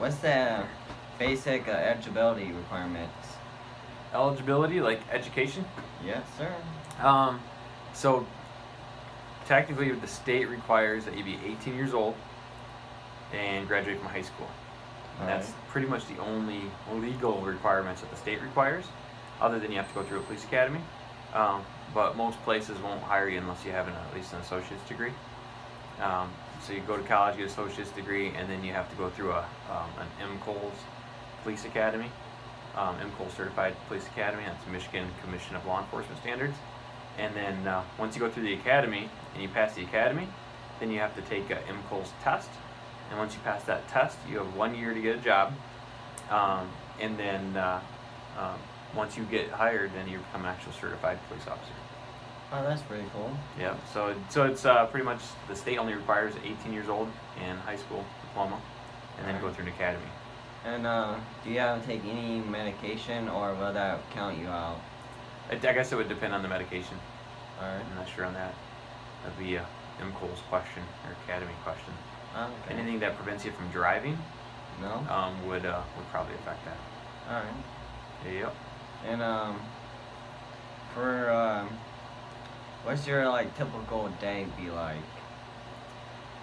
What's the basic eligibility requirements? Eligibility, like education. Yes, sir. So technically, the state requires that you be 18 years old and graduate from high school. And that's pretty much the only legal requirements that the state requires, other than you have to go through a police academy. But most places won't hire you unless you have at least an associate's degree. So you go to college, get an associate's degree, and then you have to go through an MCOLS police academy, MCOLS certified police academy. That's Michigan Commission of Law Enforcement Standards. And then once you go through the academy and you pass the academy, then you have to take an MCOLS test. And once you pass that test, you have 1 year to get a job. And then once you get hired, then you become an actual certified police officer. Oh, that's pretty cool. Yeah, so it's pretty much the state only requires 18 years old and high school diploma, and then go through an academy. And do you have to take any medication, or will that count you out? I guess it would depend on the medication. Alright. I'm not sure on that. That'd be a MCOLS question or academy question. Okay. Anything that prevents you from driving, No? would probably affect that. Alright. Yep. And for what's your like typical day be like?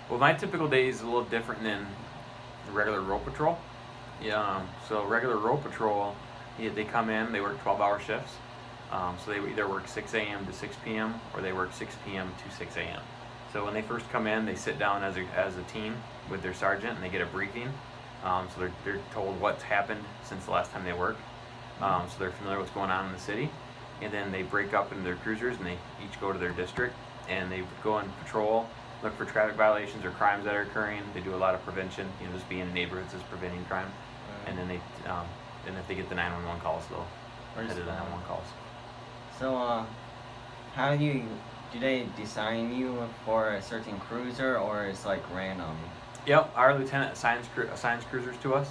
Well, my typical day is a little different than the regular road patrol. Yeah. So regular road patrol, they come in, they work 12-hour shifts. So they either work 6 a.m. to 6 p.m. or they work 6 p.m. to 6 a.m. So when they first come in, they sit down as a team with their sergeant and they get a briefing. So they're told what's happened since the last time they worked. So they're familiar with what's going on in the city. And then they break up into their cruisers and they each go to their district and they go on patrol, look for traffic violations or crimes that are occurring. They do a lot of prevention, just being in neighborhoods is preventing crime. And then they, and if they get the 911 calls, they'll head to the 911 calls. So, how do they design you for a certain cruiser, or it's like random? Yep, our lieutenant assigns cruisers to us.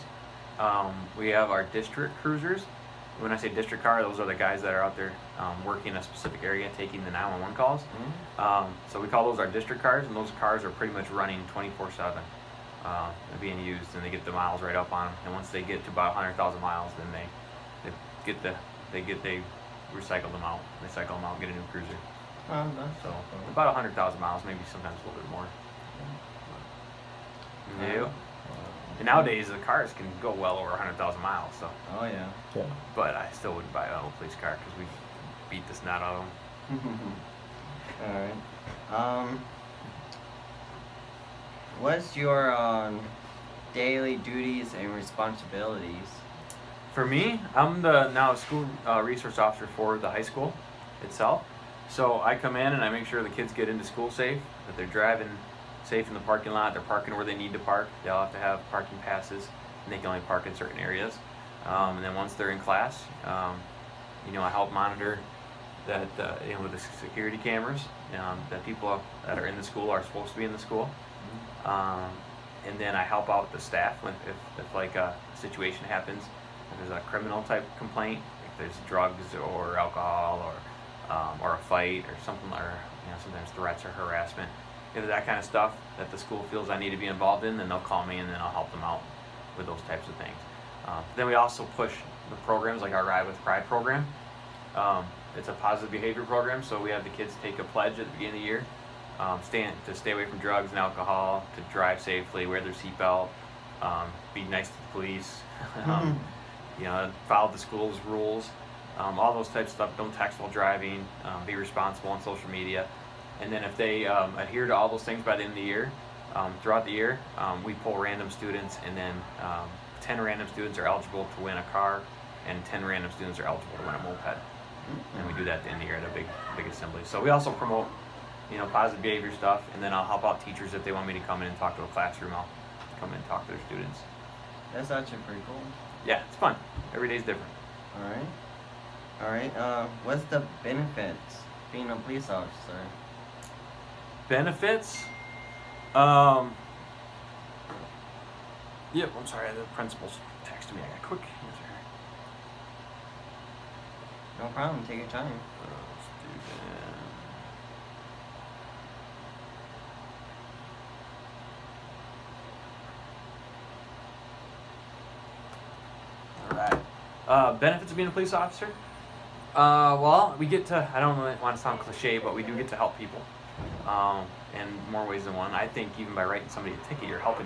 We have our district cruisers. When I say district car, those are the guys that are out there working in a specific area, taking the 911 calls. So we call those our district cars, and those cars are pretty much running 24/7, being used, and they get the miles right up on them. And once they get to about 100,000 miles, then they recycle them out. They cycle them out and get a new cruiser. That's So about 100,000 miles, maybe sometimes a little bit more. Yeah. And nowadays the cars can go well over 100,000 miles. So. Oh yeah. Okay. But I still wouldn't buy an old police car because we beat the snot out of them. Alright. What's your daily duties and responsibilities? For me, I'm the now school resource officer for the high school itself. So I come in and I make sure the kids get into school safe, that they're driving safe in the parking lot, they're parking where they need to park. They all have to have parking passes, and they can only park in certain areas. And then once they're in class, I help monitor that with the security cameras, that people that are in the school are supposed to be in the school. And then I help out the staff if like a situation happens, if there's a criminal type complaint, if there's drugs or alcohol or a fight or something, or sometimes threats or harassment. If that kind of stuff that the school feels I need to be involved in, then they'll call me and then I'll help them out with those types of things. Then we also push the programs like our Ride with Pride program. It's a positive behavior program, so we have the kids take a pledge at the beginning of the year, to stay away from drugs and alcohol, to drive safely, wear their seatbelt, be nice to the police, follow the school's rules, all those types of stuff. Don't text while driving, be responsible on social media. And then if they adhere to all those things by the end of the year, throughout the year, we pull random students, and then 10 random students are eligible to win a car, and 10 random students are eligible to win a moped. And we do that at the end of the year at a big assembly. So we also promote, positive behavior stuff, and then I'll help out teachers if they want me to come in and talk to a classroom. I'll come in and talk to their students. That's actually pretty cool. Yeah, it's fun. Every day's different. Alright. What's the benefits being a police officer? Benefits? Yep, I'm sorry, the principal's texted me. I got a quick answer. No problem, take your time. Let's do that. that? Benefits of being a police officer? Well, we get to, I don't really want to sound cliche, but we do get to help people in more ways than one. I think even by writing somebody a ticket, you're helping them.